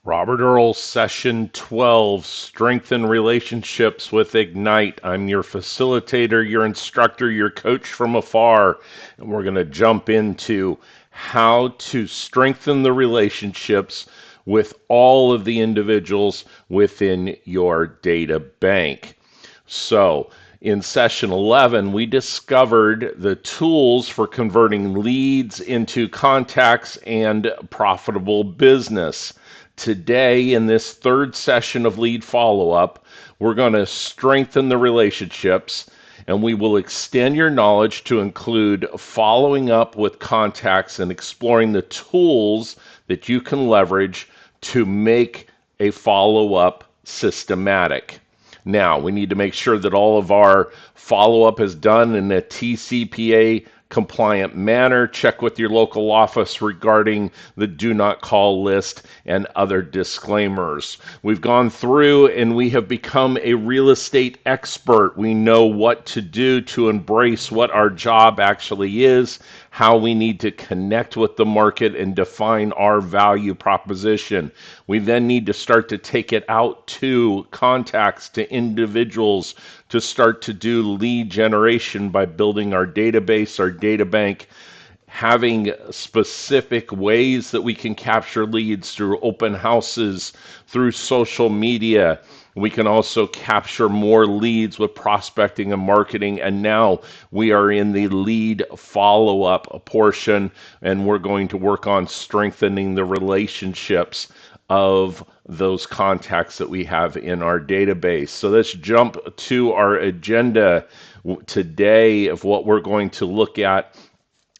Robert Earl, Session 12, Strengthen Relationships with Ignite. I'm your facilitator, your instructor, your coach from afar, and we're going to jump into how to strengthen the relationships with all of the individuals within your data bank. So, in session 11, we discovered the tools for converting leads into contacts and profitable business. Today, in this third session of lead follow up, we're going to strengthen the relationships and we will extend your knowledge to include following up with contacts and exploring the tools that you can leverage to make a follow up systematic. Now, we need to make sure that all of our follow up is done in a TCPA compliant manner. Check with your local office regarding the do not call list and other disclaimers. We've gone through and we have become a real estate expert. We know what to do to embrace what our job actually is, how we need to connect with the market and define our value proposition. We then need to start to take it out to contacts, to individuals, to start to do lead generation by building our database, our data bank, having specific ways that we can capture leads through open houses, through social media. We can also capture more leads with prospecting and marketing. And now we are in the lead follow-up portion, and we're going to work on strengthening the relationships of those contacts that we have in our database. So let's jump to our agenda today of what we're going to look at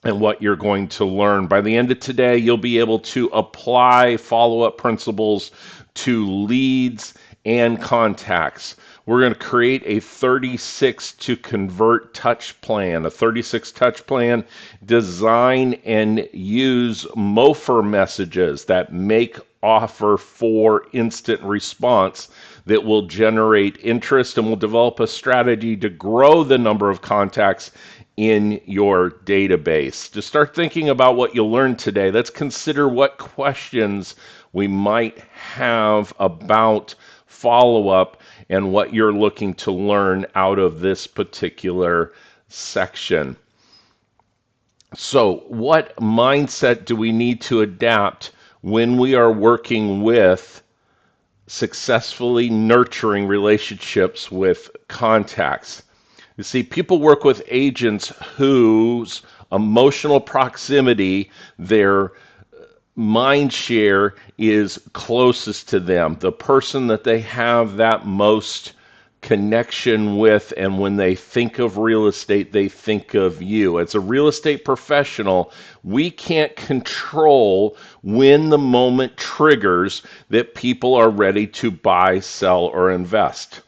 and what you're going to learn. By the end of today, you'll be able to apply follow-up principles to leads and contacts. We're going to create a 36 to convert touch plan, a 36 touch plan, design and use MOFIR messages that make offer for instant response that will generate interest, and will develop a strategy to grow the number of contacts in your database. To start thinking about what you'll learn today, let's consider what questions we might have about follow-up and what you're looking to learn out of this particular section. So, what mindset do we need to adapt when we are working with successfully nurturing relationships with contacts? You see, people work with agents whose emotional proximity, their Mindshare, is closest to them, the person that they have that most connection with, and when they think of real estate, they think of you. As a real estate professional, we can't control when the moment triggers that people are ready to buy, sell, or invest.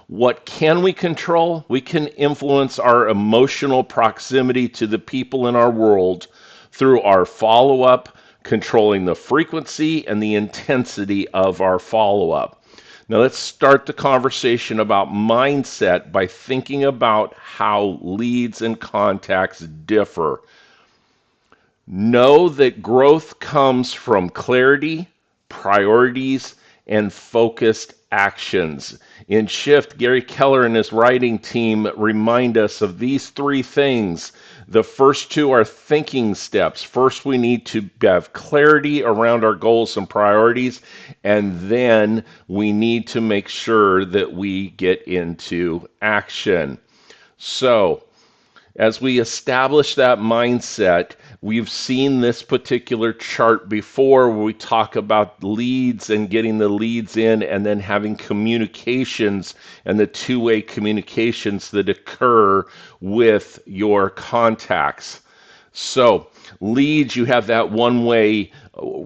What can we control? We can influence our emotional proximity to the people in our world through our follow-up, controlling the frequency and the intensity of our follow-up. Now let's start the conversation about mindset by thinking about how leads and contacts differ. Know that growth comes from clarity, priorities, and focused actions. In Shift, Gary Keller and his writing team remind us of these three things. The first two are thinking steps. First, we need to have clarity around our goals and priorities, and then we need to make sure that we get into action. So, as we establish that mindset, we've seen this particular chart before where we talk about leads and getting the leads in, and then having communications and the two-way communications that occur with your contacts. So leads, you have that one-way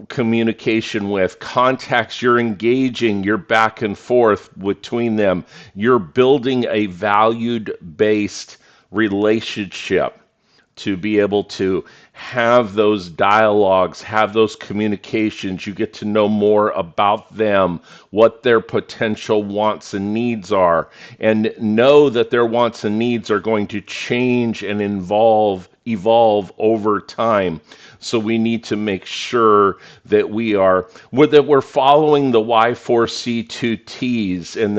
communication with. Contacts, you're engaging, you're back and forth between them. You're building a valued-based relationship to be able to have those dialogues, have those communications. You get to know more about them, what their potential wants and needs are, and know that their wants and needs are going to change and evolve over time. So we need to make sure that we're following the Y4C2Ts, and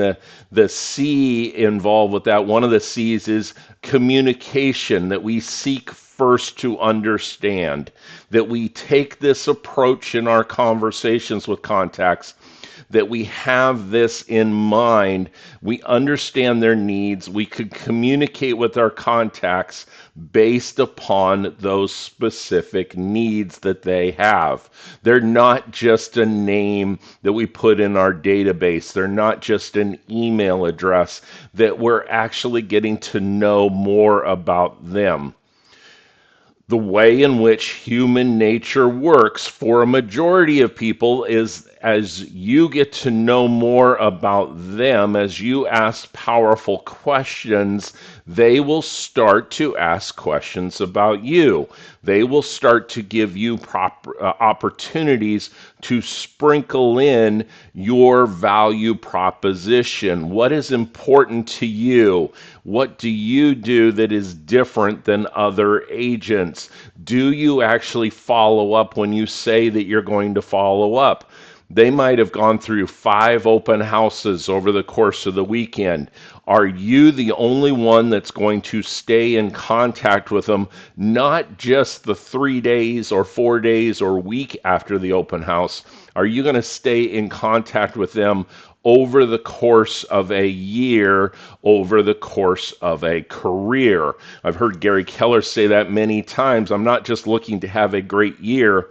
the C involved with that. One of the C's is communication, that we seek first to understand, that we take this approach in our conversations with contacts, that we have this in mind. We understand their needs. We could communicate with our contacts based upon those specific needs that they have. They're not just a name that we put in our database. They're not just an email address, that we're actually getting to know more about them. The way in which human nature works for a majority of people is, as you get to know more about them, as you ask powerful questions, they will start to ask questions about you. They will start to give you opportunities to sprinkle in your value proposition. What is important to you? What do you do that is different than other agents? Do you actually follow up when you say that you're going to follow up? They might have gone through 5 open houses over the course of the weekend. Are you the only one that's going to stay in contact with them, not just the 3 days or 4 days or week after the open house? Are you going to stay in contact with them over the course of a year, over the course of a career? I've heard Gary Keller say that many times. I'm not just looking to have a great year,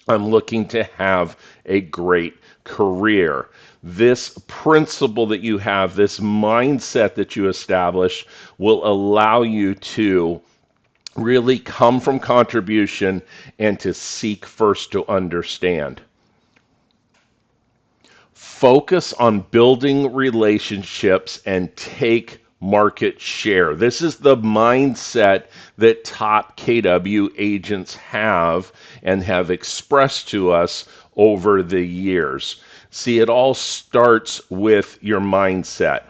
I'm looking to have a great career. This principle that you have, this mindset that you establish, will allow you to really come from contribution and to seek first to understand. Focus on building relationships and take market share. This is the mindset that top KW agents have and have expressed to us over the years. See, it all starts with your mindset.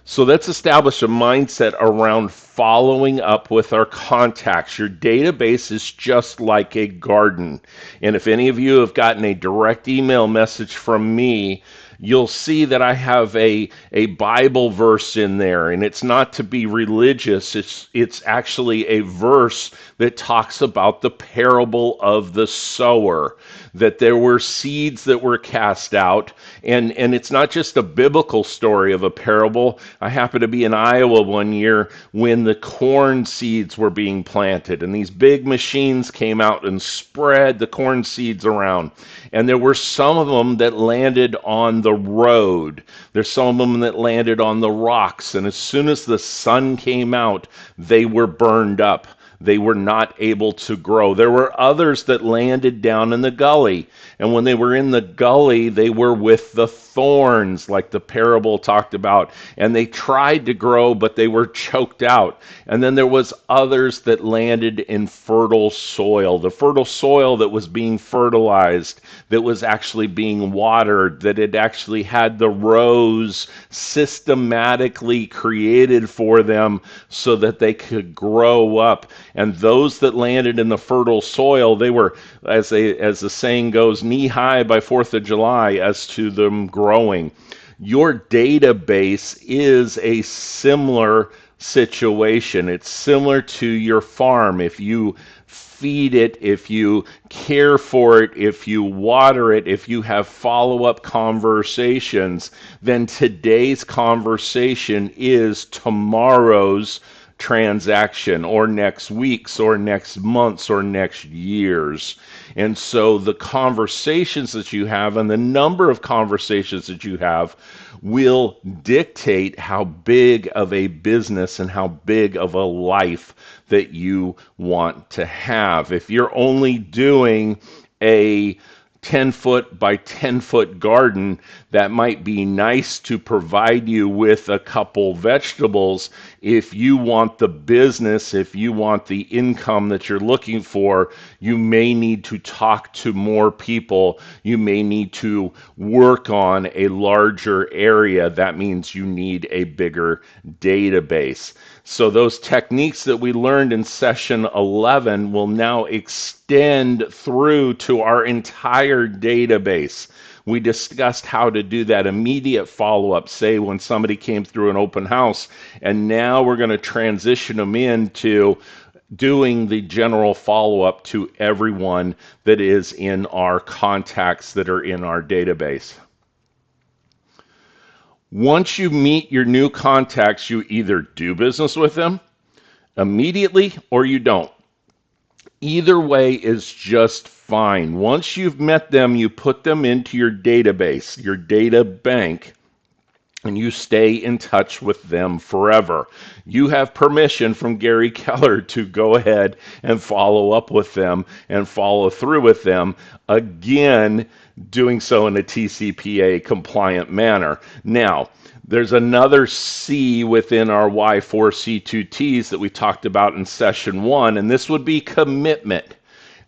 So let's establish a mindset around following up with our contacts. Your database is just like a garden. And if any of you have gotten a direct email message from me, you'll see that I have a Bible verse in there, and it's not to be religious. It's actually a verse that talks about the parable of the sower, that there were seeds that were cast out, and it's not just a biblical story of a parable. I happened to be in Iowa one year when the corn seeds were being planted, and these big machines came out and spread the corn seeds around. And there were some of them that landed on the road. There's some of them that landed on the rocks. And as soon as the sun came out, they were burned up. They were not able to grow. There were others that landed down in the gully. And when they were in the gully, they were with the thorns, like the parable talked about. And they tried to grow, but they were choked out. And then there was others that landed in fertile soil. The fertile soil that was being fertilized, that was actually being watered, that it actually had the rows systematically created for them so that they could grow up. And those that landed in the fertile soil, they were, as the saying goes, knee-high by 4th of July as to them growing. Your database is a similar situation. It's similar to your farm. If you feed it, if you care for it, if you water it, if you have follow-up conversations, then today's conversation is tomorrow's transaction, or next week's, or next month's, or next year's. And so the conversations that you have and the number of conversations that you have will dictate how big of a business and how big of a life that you want to have. If you're only doing a 10-foot by 10-foot garden, that might be nice to provide you with a couple vegetables. If you want the business, if you want the income that you're looking for, you may need to talk to more people. You may need to work on a larger area. That means you need a bigger database. So those techniques that we learned in session 11 will now extend through to our entire database. We discussed how to do that immediate follow-up, say when somebody came through an open house, and now we're going to transition them into doing the general follow-up to everyone that is in our contacts that are in our database. Once you meet your new contacts, you either do business with them immediately or you don't. Either way is just fine. Once you've met them, you put them into your database, your data bank, and you stay in touch with them forever. You have permission from Gary Keller to go ahead and follow up with them and follow through with them, again, doing so in a TCPA compliant manner. Now, there's another C within our Y4C2Ts that we talked about in session 1, and this would be commitment.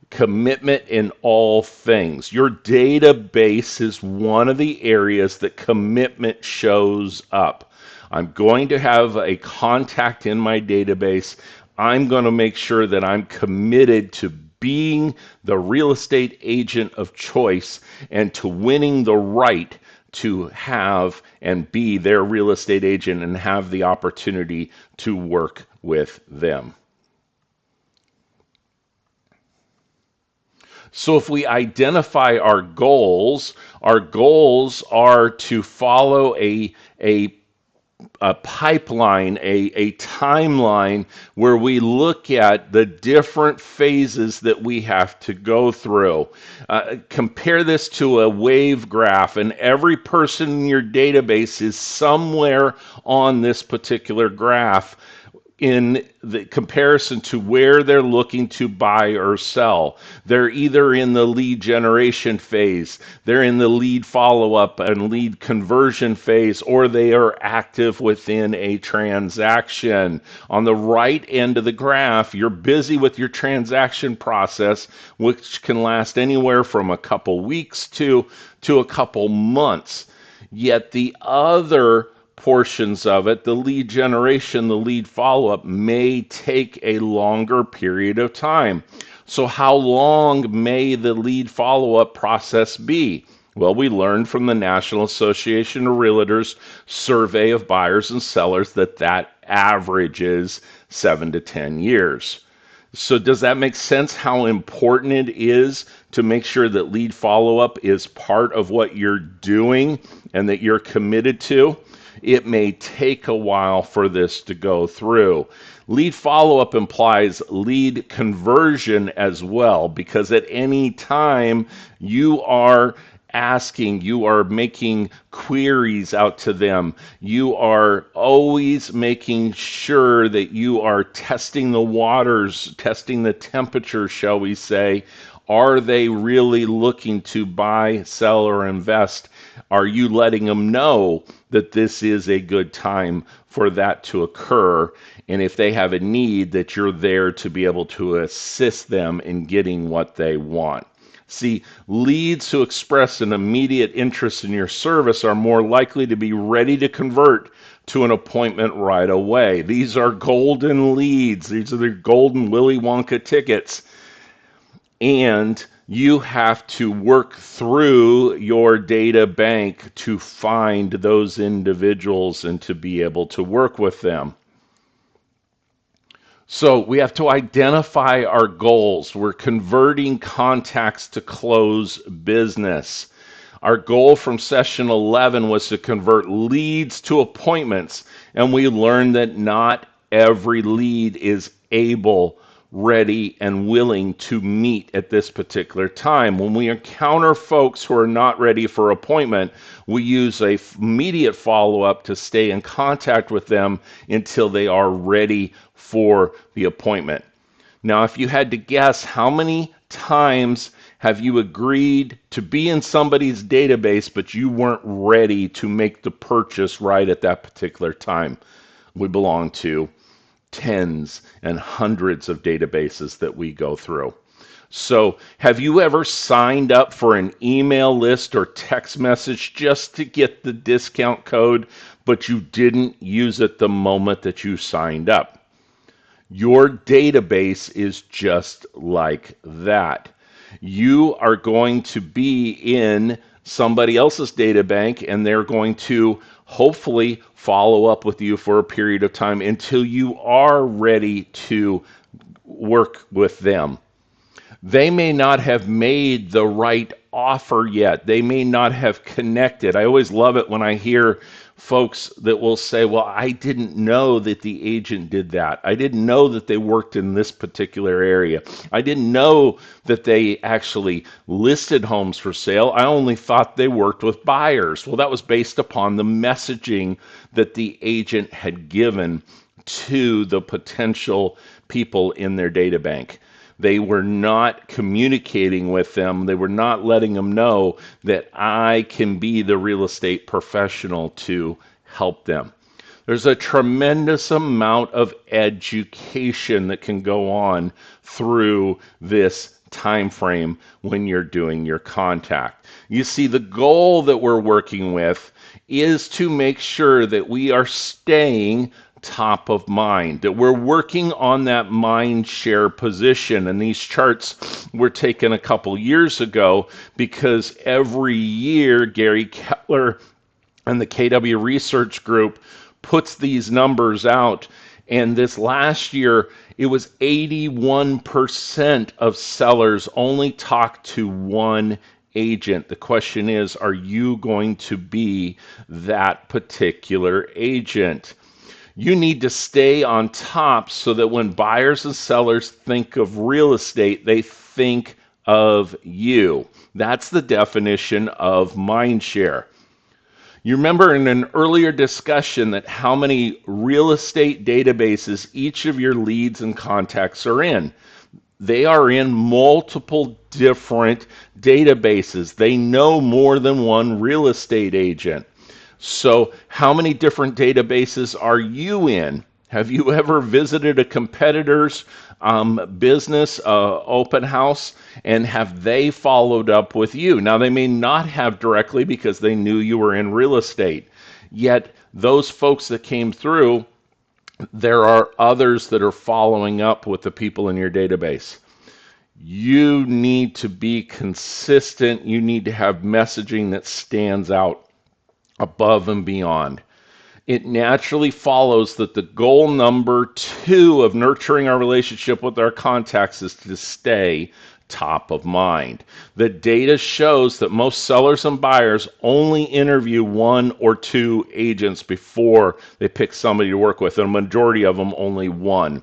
Commitment in all things. Your database is one of the areas that commitment shows up. I'm going to have a contact in my database. I'm going to make sure that I'm committed to being the real estate agent of choice and to winning the right to have and be their real estate agent and have the opportunity to work with them. So if we identify our goals are to follow a pipeline, a timeline where we look at the different phases that we have to go through. Compare this to a wave graph, and every person in your database is somewhere on this particular graph in the comparison to where they're looking to buy or sell. They're either in the lead generation phase, they're in the lead follow-up and lead conversion phase, or they are active within a transaction. On the right end of the graph, you're busy with your transaction process, which can last anywhere from a couple weeks to a couple months. Yet the other portions of it, the lead generation, the lead follow-up, may take a longer period of time. So how long may the lead follow-up process be? Well, we learned from the National Association of Realtors survey of buyers and sellers that averages 7 to 10 years. So does that make sense how important it is to make sure that lead follow-up is part of what you're doing and that you're committed to? It may take a while for this to go through. Lead follow-up implies lead conversion as well, because at any time you are asking, you are making queries out to them. You are always making sure that you are testing the waters, testing the temperature, shall we say. Are they really looking to buy, sell, or invest? Are you letting them know that this is a good time for that to occur? And if they have a need, that you're there to be able to assist them in getting what they want. See, leads who express an immediate interest in your service are more likely to be ready to convert to an appointment right away. These are golden leads. These are the golden Willy Wonka tickets. And you have to work through your data bank to find those individuals and to be able to work with them. So we have to identify our goals. We're converting contacts to close business. Our goal from session 11 was to convert leads to appointments, and we learned that not every lead is able, ready, and willing to meet at this particular time. When we encounter folks who are not ready for appointment, we use a immediate follow-up to stay in contact with them until they are ready for the appointment. Now, if you had to guess, how many times have you agreed to be in somebody's database, but you weren't ready to make the purchase right at that particular time? We belong to tens and hundreds of databases that we go through. So, have you ever signed up for an email list or text message just to get the discount code, but you didn't use it the moment that you signed up? Your database is just like that. You are going to be in somebody else's data bank, and they're going to hopefully follow up with you for a period of time until you are ready to work with them. They may not have made the right offer yet. They may not have connected. I always love it when I hear folks that will say, well, I didn't know that the agent did that. I didn't know that they worked in this particular area. I didn't know that they actually listed homes for sale. I only thought they worked with buyers. Well, that was based upon the messaging that the agent had given to the potential people in their data bank. They were not communicating with them. They were not letting them know that I can be the real estate professional to help them. There's a tremendous amount of education that can go on through this time frame when you're doing your contact. You see, the goal that we're working with is to make sure that we are staying top of mind, that we're working on that Mindshare position. And these charts were taken a couple years ago because every year Gary Kettler and the KW Research Group puts these numbers out. And this last year, it was 81% of sellers only talk to one agent. The question is, are you going to be that particular agent? You need to stay on top so that when buyers and sellers think of real estate, they think of you. That's the definition of Mindshare. You remember in an earlier discussion that how many real estate databases each of your leads and contacts are in. They are in multiple different databases. They know more than one real estate agent. So how many different databases are you in? Have you ever visited a competitor's business open house, and have they followed up with you? Now, they may not have directly because they knew you were in real estate. Yet those folks that came through, there are others that are following up with the people in your database. You need to be consistent. You need to have messaging that stands out above and beyond. It naturally follows that the goal number 2 of nurturing our relationship with our contacts is to stay top of mind. The data shows that most sellers and buyers only interview 1 or 2 agents before they pick somebody to work with, and a majority of them only 1.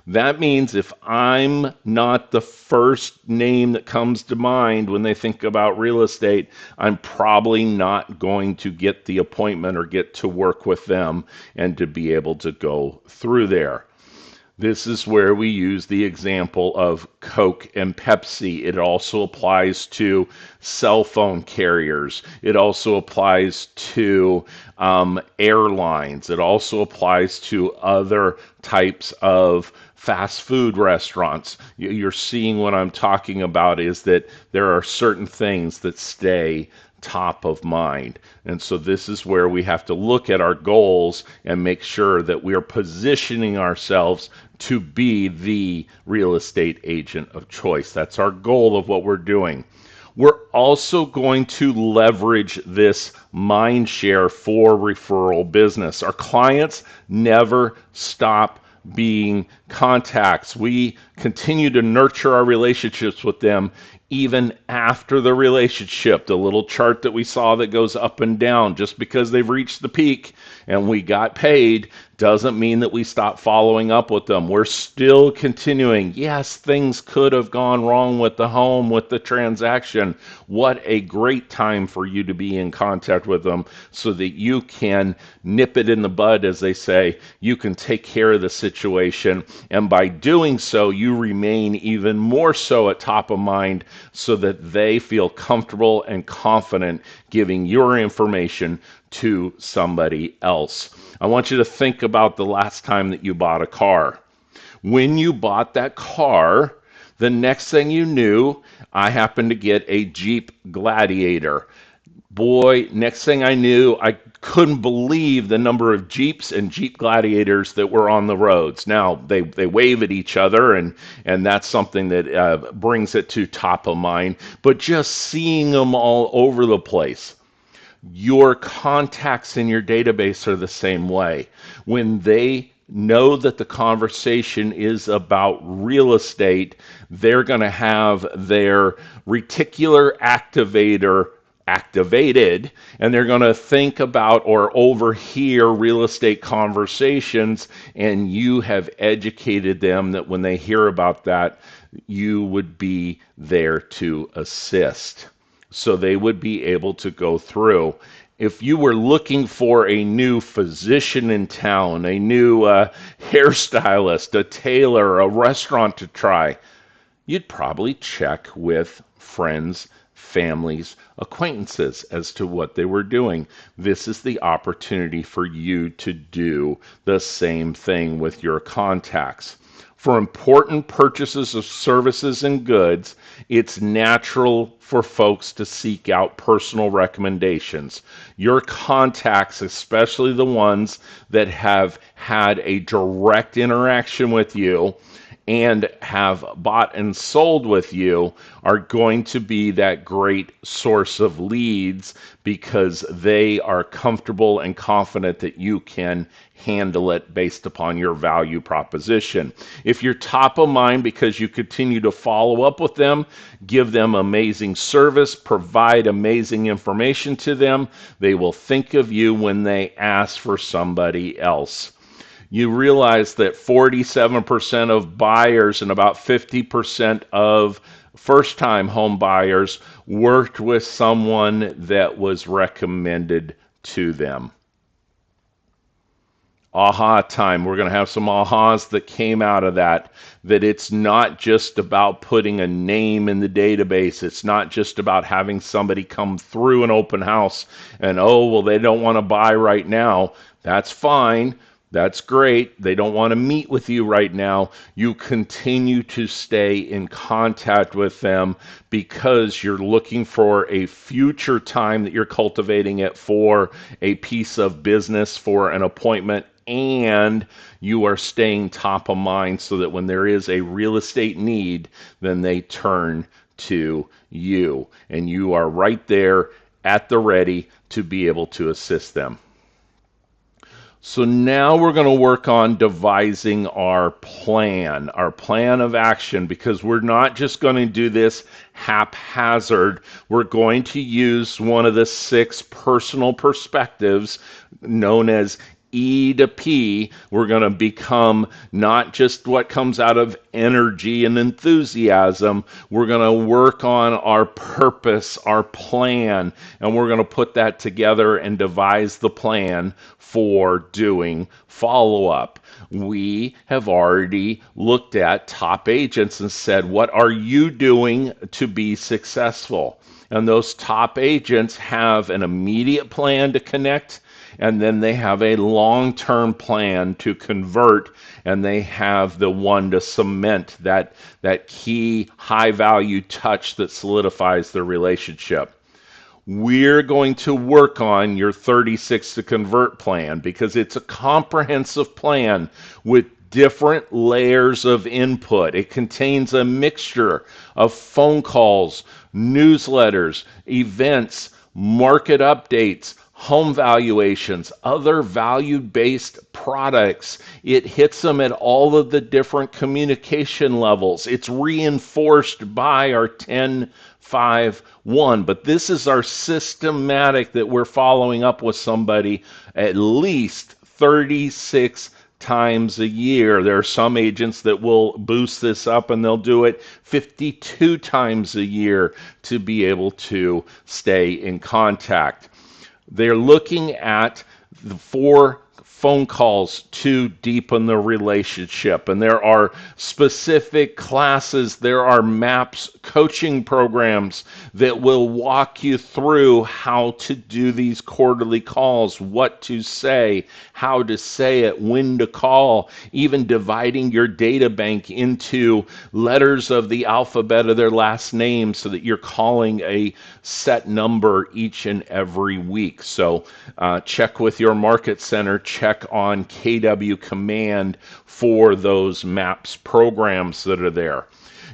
That means if I'm not the first name that comes to mind when they think about real estate, I'm probably not going to get the appointment or get to work with them and to be able to go through there. This is where we use the example of Coke and Pepsi. It also applies to cell phone carriers. It also applies to airlines. It also applies to other types of fast food restaurants. You're seeing what I'm talking about is that there are certain things that stay top of mind. And so this is where we have to look at our goals and make sure that we are positioning ourselves to be the real estate agent of choice. That's our goal of what we're doing. We're also going to leverage this Mindshare for referral business. Our clients never stop being contacts. We continue to nurture our relationships with them even after the relationship. The little chart that we saw that goes up and down, just because they've reached the peak and we got paid doesn't mean that we stop following up with them. We're still continuing. Yes, things could have gone wrong with the home, with the transaction. What a great time for you to be in contact with them so that you can nip it in the bud, as they say. You can take care of the situation. And by doing so, you remain even more so at top of mind so that they feel comfortable and confident giving your information to somebody else. I want you to think about the last time that you bought a car. When you bought that car, The next thing you knew, I happened to get a Jeep Gladiator. Boy, next thing I knew, I couldn't believe the number of Jeeps and Jeep Gladiators that were on the roads. Now, they wave at each other, and that's something that brings it to top of mind. But just seeing them all over the place. Your contacts in your database are the same way. When they know that the conversation is about real estate, they're going to have their reticular activator activated, and they're going to think about or overhear real estate conversations, and you have educated them that when they hear about that, you would be there to assist. So they would be able to go through. If you were looking for a new physician in town, a new hairstylist, a tailor, a restaurant to try, you'd probably check with friends, families, acquaintances as to what they were doing. This is the opportunity for you to do the same thing with your contacts. For important purchases of services and goods, it's natural for folks to seek out personal recommendations. Your contacts, especially the ones that have had a direct interaction with you and have bought and sold with you, are going to be that great source of leads because they are comfortable and confident that you can handle it based upon your value proposition. If you're top of mind because you continue to follow up with them, give them amazing service, provide amazing information to them, they will think of you when they ask for somebody else. You realize that 47% of buyers and about 50% of first-time home buyers worked with someone that was recommended to them. Aha time. We're going to have some ahas that came out of that it's not just about putting a name in the database. It's not just about having somebody come through an open house and, oh, well, they don't want to buy right now. That's fine. That's great. They don't want to meet with you right now. You continue to stay in contact with them because you're looking for a future time that you're cultivating it for a piece of business, for an appointment, and you are staying top of mind so that when there is a real estate need, then they turn to you. And you are right there at the ready to be able to assist them. So now we're going to work on devising our plan of action, because we're not just going to do this haphazard. We're going to use one of the 6 personal perspectives known as E to P. We're going to become not just what comes out of energy and enthusiasm. We're going to work on our purpose, our plan, and we're going to put that together and devise the plan for doing follow-up. We have already looked at top agents and said, what are you doing to be successful? And those top agents have an immediate plan to connect, and then they have a long-term plan to convert, and they have the one to cement that key high-value touch that solidifies the relationship. We're going to work on your 36 to convert plan because it's a comprehensive plan with different layers of input. It contains a mixture of phone calls, newsletters, events, market updates, home valuations, other value-based products. It hits them at all of the different communication levels. It's reinforced by our 10-5-1, but this is our systematic that we're following up with somebody at least 36 times a year. There are some agents that will boost this up and they'll do it 52 times a year to be able to stay in contact. They're looking at the 4 phone calls to deepen the relationship. And there are specific classes, there are MAPS coaching programs that will walk you through how to do these quarterly calls, what to say, how to say it, when to call, even dividing your data bank into letters of the alphabet of their last name so that you're calling a set number each and every week. So check with your market center, check on KW Command for those MAPS programs that are there.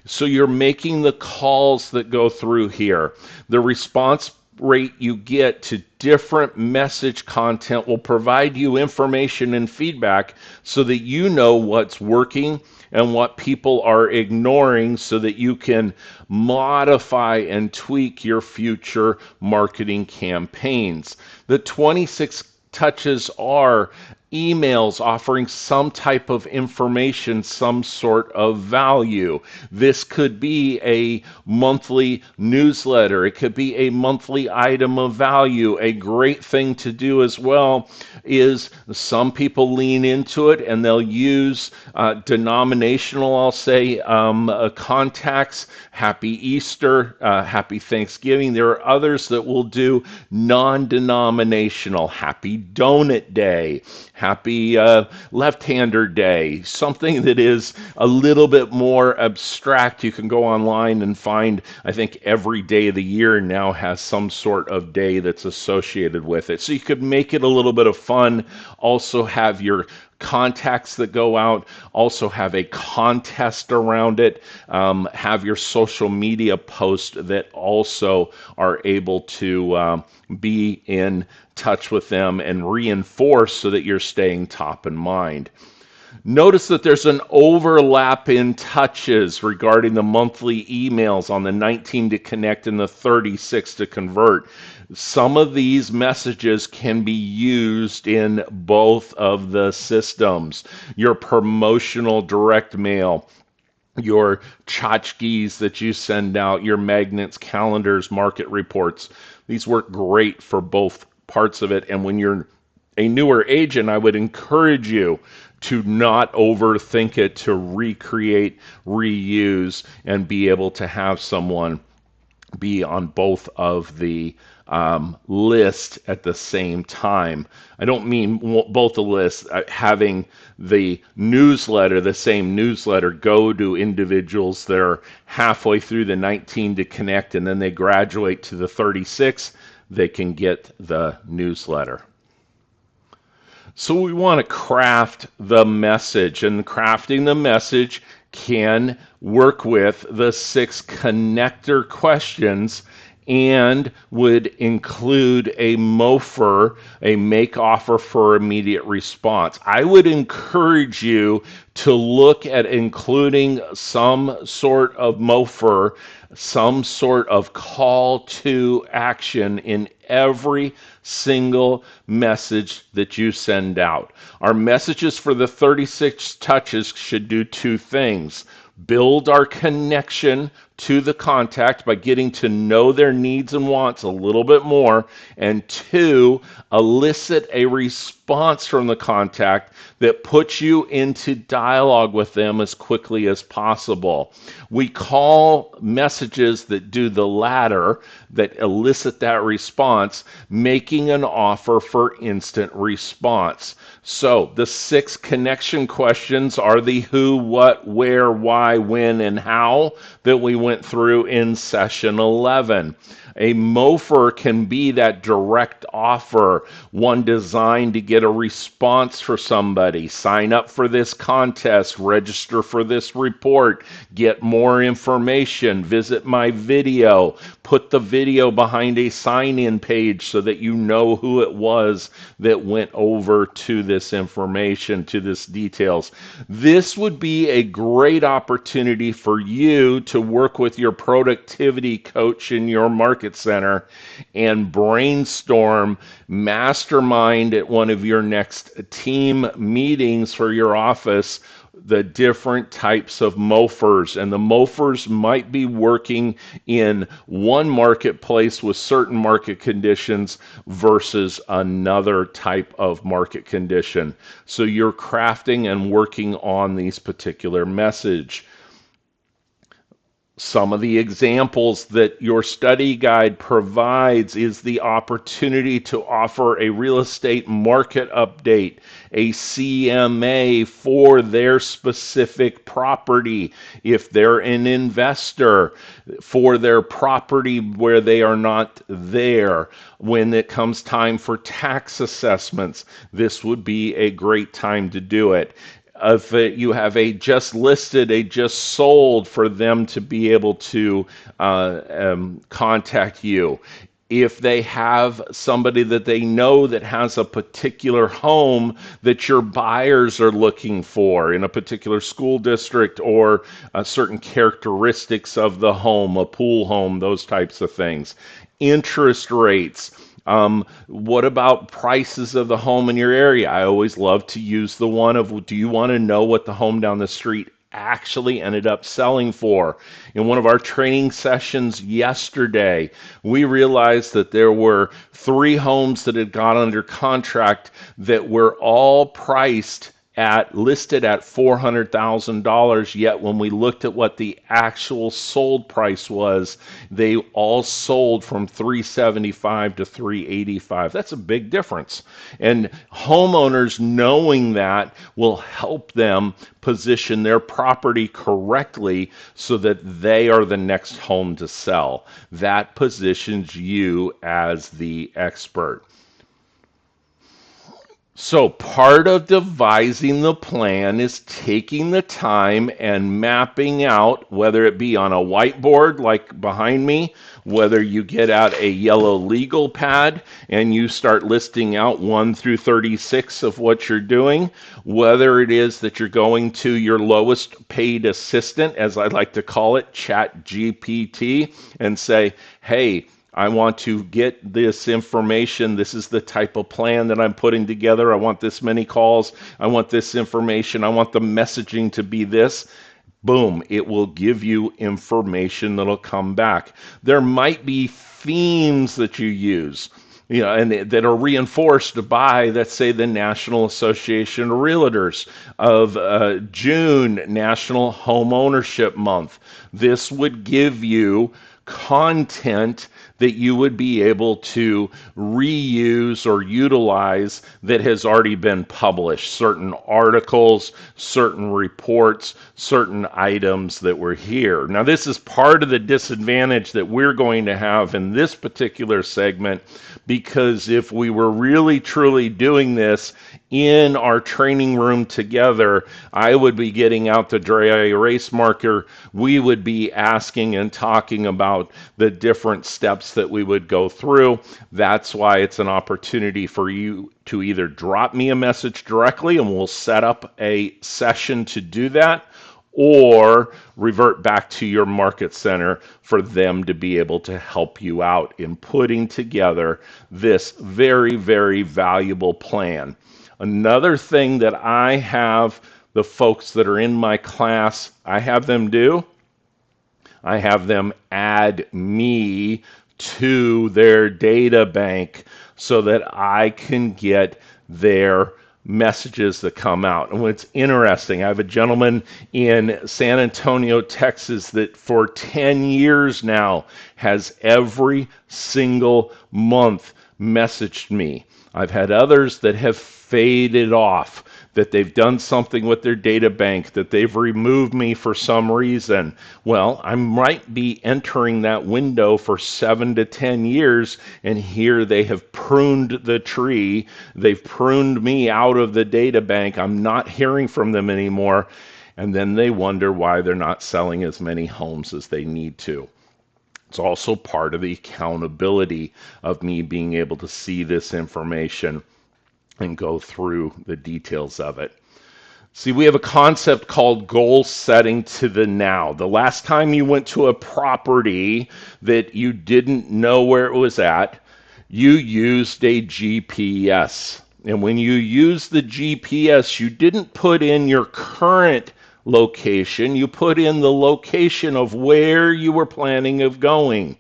So you're making the calls that go through here. The response rate you get to different message content will provide you information and feedback so that you know what's working and what people are ignoring so that you can modify and tweak your future marketing campaigns. The 26 touches are emails offering some type of information, some sort of value. This could be a monthly newsletter. It could be a monthly item of value. A great thing to do as well is some people lean into it and they'll use denominational, I'll say, contacts, Happy Easter, Happy Thanksgiving. There are others that will do non-denominational, Happy Donut Day, Happy Left-Hander Day, something that is a little bit more abstract. You can go online and find, I think every day of the year now has some sort of day that's associated with it. So you could make it a little bit of fun, also have your contacts that go out, also have a contest around it, have your social media posts that also are able to be in touch with them and reinforce so that you're staying top in mind. Notice that there's an overlap in touches regarding the monthly emails on the 19 to connect and the 36 to convert. Some of these messages can be used in both of the systems. Your promotional direct mail, your tchotchkes that you send out, your magnets, calendars, market reports. These work great for both parts of it. And when you're a newer agent, I would encourage you to not overthink it, to recreate, reuse, and be able to have someone be on both of the list at the same time. I don't mean both the lists, having the newsletter, the same newsletter, go to individuals that are halfway through the 19 to connect and then they graduate to the 36, they can get the newsletter. So we want to craft the message, and crafting the message can work with the 6 connector questions and would include a MOFIR, a make offer for immediate response. I would encourage you to look at including some sort of MOFIR, some sort of call to action in every single message that you send out. Our messages for the 36 touches should do 2 things. Build our connection to the contact by getting to know their needs and wants a little bit more, and 2, elicit a response from the contact that puts you into dialogue with them as quickly as possible. We call messages that do the latter, that elicit that response, making an offer for instant response. So the 6 connection questions are the who, what, where, why, when, and how that we went through in session 11. A MOFIR can be that direct offer, one designed to get a response for somebody. Sign up for this contest, register for this report, get more information, visit my video, put the video behind a sign-in page so that you know who it was that went over to this information, to this details. This would be a great opportunity for you to work with your productivity coach in your market center and brainstorm, mastermind at one of your next team meetings for your office the different types of MOFIRs, and the MOFIRs might be working in one marketplace with certain market conditions versus another type of market condition. So you're crafting and working on these particular message. Some of the examples that your study guide provides is the opportunity to offer a real estate market update, a CMA for their specific property. If they're an investor, for their property where they are not there. When it comes time for tax assessments, this would be a great time to do it. If you have a just listed, a just sold, for them to be able to contact you. If they have somebody that they know that has a particular home that your buyers are looking for in a particular school district, or certain characteristics of the home, a pool home, those types of things. Interest rates. What about prices of the home in your area? I always love to use the one of, do you want to know what the home down the street actually ended up selling for? In one of our training sessions yesterday, we realized that there were 3 homes that had gone under contract that were all priced listed at $400,000, yet when we looked at what the actual sold price was, they all sold from $375 to $385. That's a big difference. And homeowners knowing that will help them position their property correctly so that they are the next home to sell. That positions you as the expert. So part of devising the plan is taking the time and mapping out, whether it be on a whiteboard like behind me, whether you get out a yellow legal pad and you start listing out 1 through 36 of what you're doing, whether it is that you're going to your lowest paid assistant, as I like to call it, Chat GPT, and say, hey, I want to get this information. This is the type of plan that I'm putting together. I want this many calls. I want this information. I want the messaging to be this. Boom, it will give you information that'll come back. There might be themes that you use, and that are reinforced by, let's say, the National Association of Realtors of June, National Home Ownership Month. This would give you content that you would be able to reuse or utilize that has already been published. Certain articles, certain reports, certain items that were here. Now, this is part of the disadvantage that we're going to have in this particular segment, because if we were really truly doing this in our training room together, I would be getting out the dry erase marker. We would be asking and talking about the different steps that we would go through. That's why it's an opportunity for you to either drop me a message directly and we'll set up a session to do that, or revert back to your market center for them to be able to help you out in putting together this very, very valuable plan. Another thing that I have the folks that are in my class, I have them do, I have them add me to their data bank so that I can get their messages that come out. And what's interesting, I have a gentleman in San Antonio, Texas, that for 10 years now has every single month messaged me. I've had others that have faded off, that they've done something with their data bank, that they've removed me for some reason. Well, I might be entering that window for 7 to 10 years, and here they have pruned the tree. They've pruned me out of the data bank. I'm not hearing from them anymore. And then they wonder why they're not selling as many homes as they need to. It's also part of the accountability of me being able to see this information and go through the details of it. See, we have a concept called goal setting to the now. The last time you went to a property that you didn't know where it was at, you used a GPS. And when you use the GPS, you didn't put in your current location, you put in the location of where you were planning of going.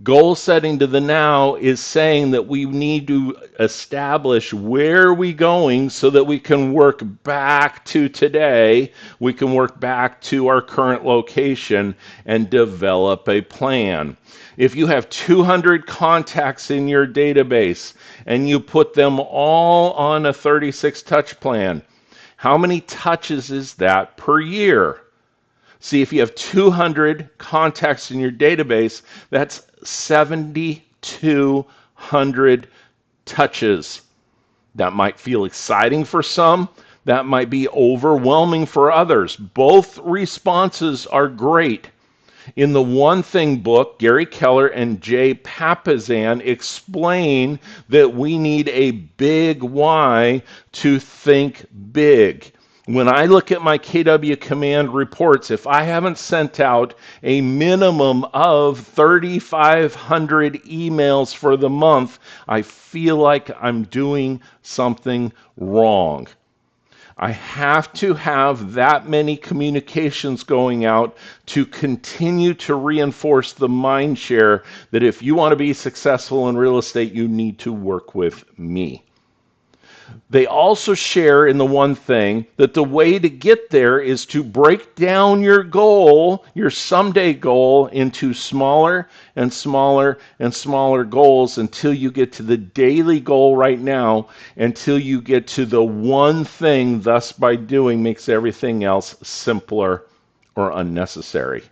Goal setting to the now is saying that we need to establish where we're going so that we can work back to today, we can work back to our current location and develop a plan. If you have 200 contacts in your database and you put them all on a 36 touch plan, how many touches is that per year? See, if you have 200 contacts in your database, that's 7,200 touches. That might feel exciting for some. That might be overwhelming for others. Both responses are great. In the One Thing book, Gary Keller and Jay Papasan explain that we need a big why to think big. When I look at my KW Command reports, if I haven't sent out a minimum of 3,500 emails for the month, I feel like I'm doing something wrong. I have to have that many communications going out to continue to reinforce the mind share that if you want to be successful in real estate, you need to work with me. They also share in the One Thing that the way to get there is to break down your goal, your someday goal, into smaller and smaller and smaller goals until you get to the daily goal right now, until you get to the one thing, thus by doing makes everything else simpler or unnecessary.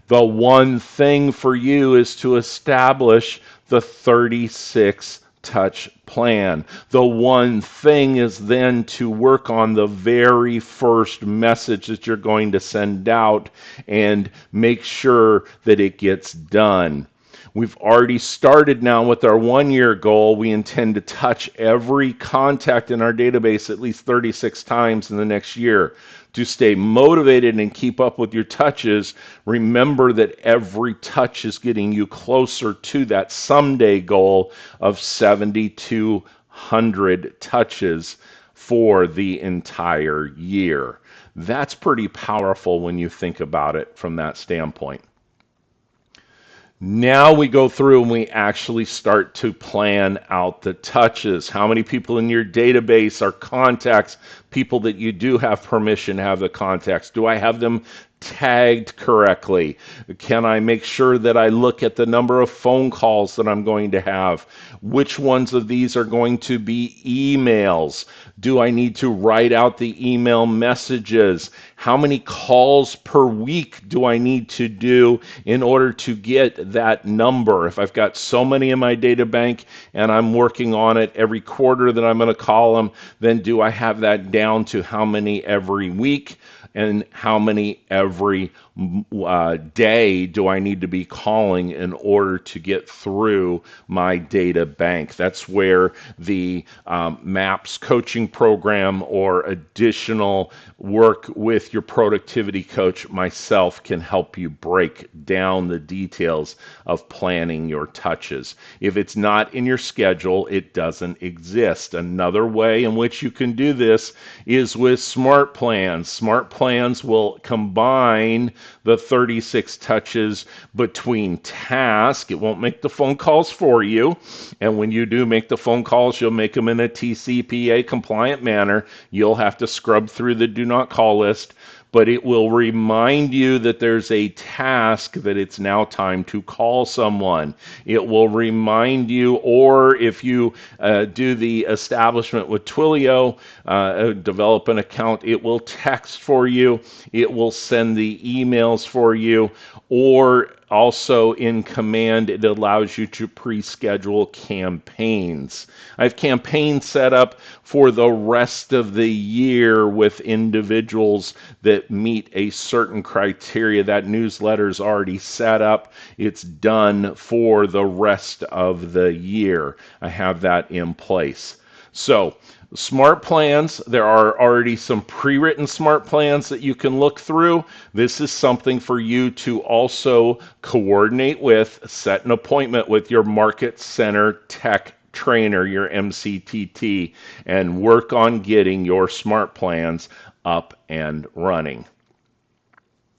The one thing for you is to establish the 36 touch plan. The one thing is then to work on the very first message that you're going to send out and make sure that it gets done. We've already started now with our 1 year goal. We intend to touch every contact in our database at least 36 times in the next year. To stay motivated and keep up with your touches, remember that every touch is getting you closer to that someday goal of 7,200 touches for the entire year. That's pretty powerful when you think about it from that standpoint. Now we go through and we actually start to plan out the touches. How many people in your database are contacts, people that you do have permission to have the contacts? Do I have them tagged correctly? Can I make sure that I look at the number of phone calls that I'm going to have? Which ones of these are going to be emails? Do I need to write out the email messages? How many calls per week do I need to do in order to get that number? If I've got so many in my data bank and I'm working on it every quarter that I'm going to call them, then do I have that down to how many every week? And how many every day do I need to be calling in order to get through my data bank? That's where the MAPS coaching program or additional work with your productivity coach, myself, can help you break down the details of planning your touches. If it's not in your schedule, it doesn't exist. Another way in which you can do this is with SmartPlans. SmartPlans will combine the 36 touches between tasks. It won't make the phone calls for you. And when you do make the phone calls, you'll make them in a TCPA compliant manner. You'll have to scrub through the do not call list, but it will remind you that there's a task that it's now time to call someone. It will remind you, or if you do the establishment with Twilio, develop an account, it will text for you, it will send the emails for you, or also in Command, it allows you to pre-schedule campaigns. I have campaigns set up for the rest of the year with individuals that meet a certain criteria. That newsletter is already set up. It's done for the rest of the year. I have that in place. So, Smart Plans, there are already some pre-written Smart Plans that you can look through. This is something for you to also coordinate with, set an appointment with your Market Center Tech trainer, your MCTT, and work on getting your smart plans up and running.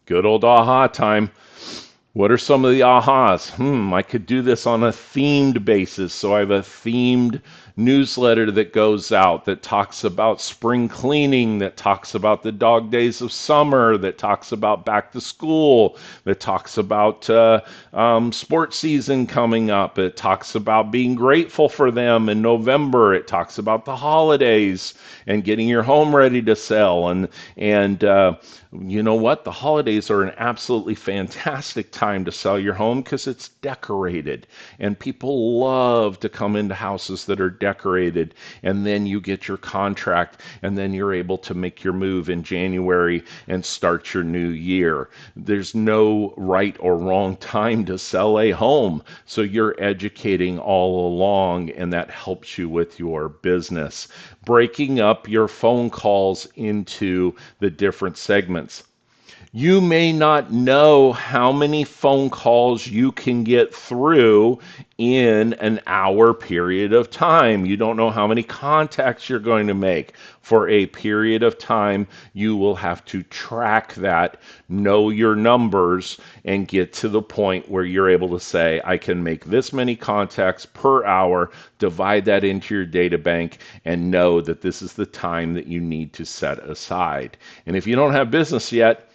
Good old aha time. What are some of the ahas? I could do this on a themed basis. So I have a themed newsletter that goes out that talks about spring cleaning, that talks about the dog days of summer, that talks about back to school, that talks about sports season coming up. It talks about being grateful for them in November. It talks about the holidays and getting your home ready to sell. And you know what? The holidays are an absolutely fantastic time to sell your home because it's decorated. And people love to come into houses that are decorated. And then you get your contract, and then you're able to make your move in January and start your new year. There's no right or wrong time to sell a home. So you're educating all along, and that helps you with your business. Breaking up your phone calls into the different segments. You may not know how many phone calls you can get through in an hour period of time. You don't know how many contacts you're going to make for a period of time. You will have to track that, know your numbers, and get to the point where you're able to say, I can make this many contacts per hour, divide that into your data bank, and know that this is the time that you need to set aside. And if you don't have business yet,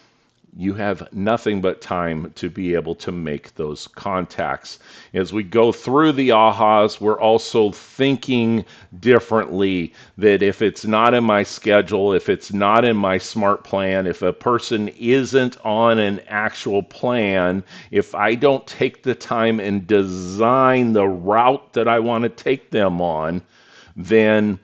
you have nothing but time to be able to make those contacts. As we go through the ahas, we're also thinking differently, that if it's not in my schedule, if it's not in my smart plan, if a person isn't on an actual plan, if I don't take the time and design the route that I want to take them on, then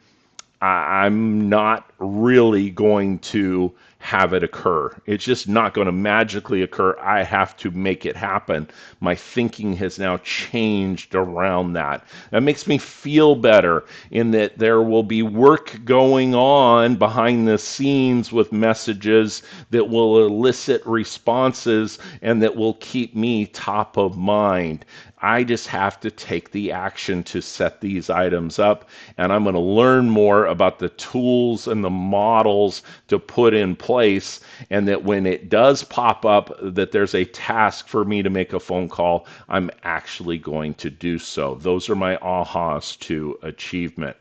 I'm not really going to have it occur. It's just not going to magically occur. I have to make it happen. My thinking has now changed around that. That makes me feel better in that there will be work going on behind the scenes with messages that will elicit responses and that will keep me top of mind. I just have to take the action to set these items up, and I'm going to learn more about the tools and the models to put in place, and that when it does pop up that there's a task for me to make a phone call, I'm actually going to do so. Those are my ahas to achievement.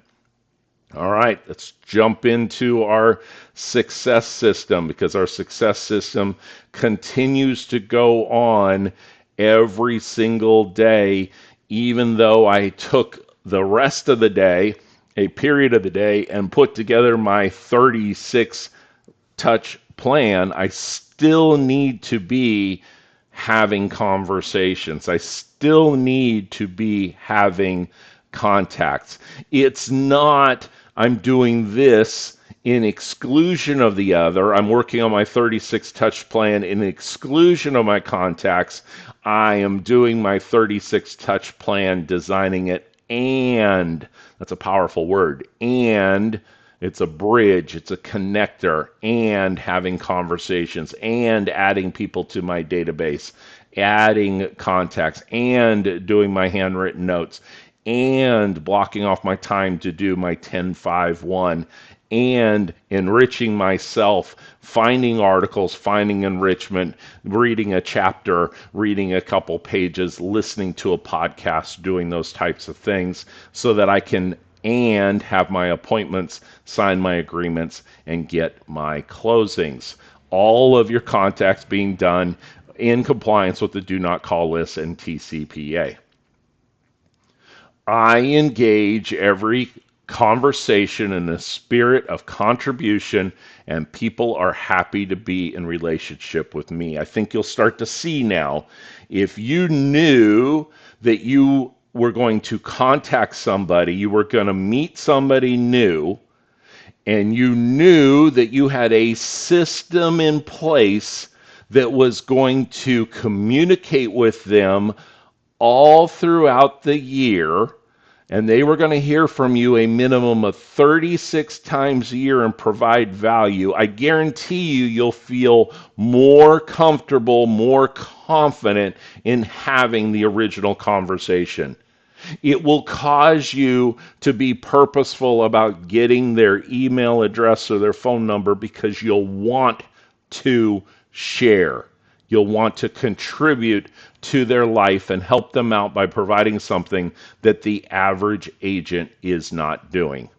All right, let's jump into our success system, because our success system continues to go on every single day, even though I took the rest of the day, a period of the day, and put together my 36 touch plan. I still need to be having conversations. I still need to be having contacts. It's not I'm doing this in exclusion of the other. I'm working on my 36 touch plan in exclusion of my contacts. I am doing my 36 touch plan, designing it, and that's a powerful word, and it's a bridge, it's a connector, and having conversations, and adding people to my database, adding contacts, and doing my handwritten notes, and blocking off my time to do my 10-5-1, and enriching myself, finding articles, finding enrichment, reading a chapter, reading a couple pages, listening to a podcast, doing those types of things so that I can and have my appointments, sign my agreements, and get my closings. All of your contacts being done in compliance with the Do Not Call list and TCPA. I engage every conversation in a spirit of contribution, and people are happy to be in relationship with me. I think you'll start to see now, if you knew that you were going to contact somebody, you were going to meet somebody new, and you knew that you had a system in place that was going to communicate with them all throughout the year, and they were going to hear from you a minimum of 36 times a year and provide value, I guarantee you'll feel more comfortable, more confident in having the original conversation. It will cause you to be purposeful about getting their email address or their phone number because you'll want to share. You'll want to contribute to their life and help them out by providing something that the average agent is not doing.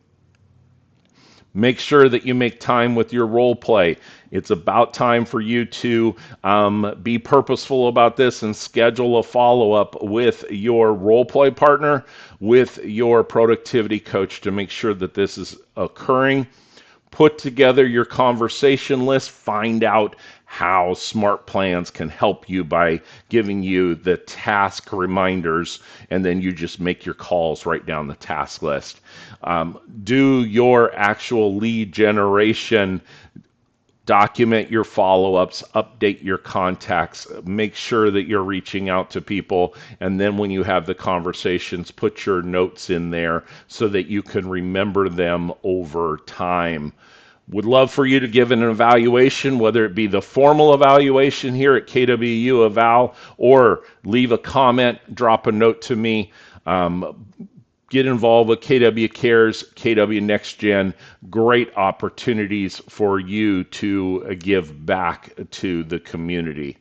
Make sure that you make time with your role play. It's about time for you to be purposeful about this and schedule a follow-up with your role play partner, with your productivity coach to make sure that this is occurring. Put together your conversation list. Find out how SmartPlans can help you by giving you the task reminders, and then you just make your calls right down the task list. Do your actual lead generation. Document your follow-ups, update your contacts, make sure that you're reaching out to people, and then when you have the conversations, put your notes in there so that you can remember them over time. Would love for you to give an evaluation, whether it be the formal evaluation here at KW Eval, or leave a comment, drop a note to me. Get involved with KW Cares, KW Next Gen. Great opportunities for you to give back to the community.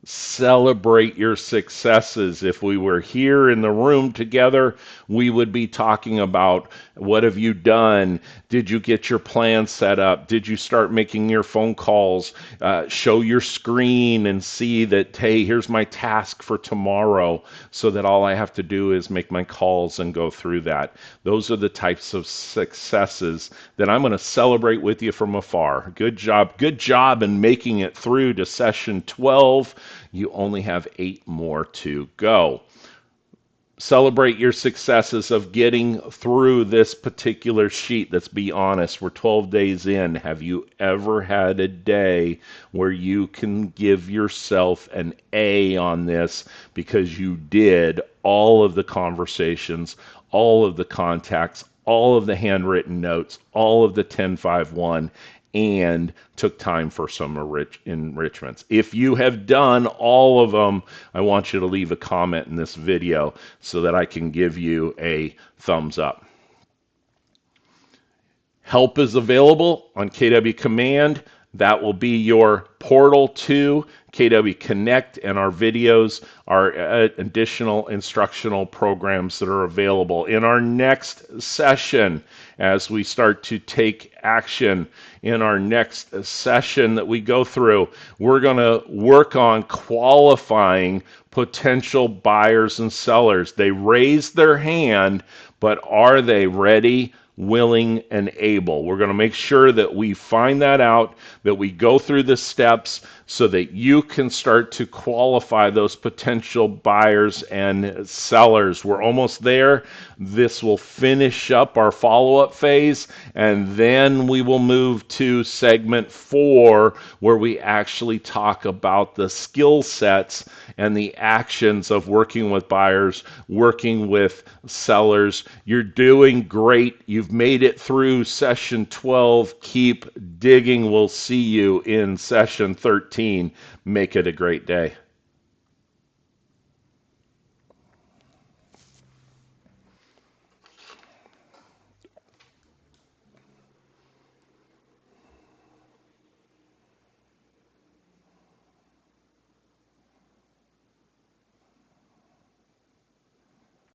Celebrate your successes. If we were here in the room together, we would be talking about what have you done? Did you get your plan set up? Did you start making your phone calls? Show your screen and see that, hey, here's my task for tomorrow, so that all I have to do is make my calls and go through that. Those are the types of successes that I'm going to celebrate with you from afar. Good job in making it through to session 12. You only have 8 more to go. Celebrate your successes of getting through this particular sheet. Let's be honest, we're 12 days in. Have you ever had a day where you can give yourself an A on this because you did all of the conversations, all of the contacts, all of the handwritten notes, all of the 10-5-1, and took time for some enrichments? If you have done all of them, I want you to leave a comment in this video so that I can give you a thumbs up. Help is available on KW Command. That will be your portal to KW Connect, and our videos are additional instructional programs that are available. In our next session, as we start to take action in our next session that we go through, we're going to work on qualifying potential buyers and sellers. They raise their hand, but are they ready, willing, and able? We're going to make sure that we find that out, that we go through the steps so that you can start to qualify those potential buyers and sellers. We're almost there. This will finish up our follow-up phase, and then we will move to segment 4, where we actually talk about the skill sets and the actions of working with buyers, working with sellers. You're doing great. You've made it through session 12. Keep digging. We'll see you in session 13. Make it a great day.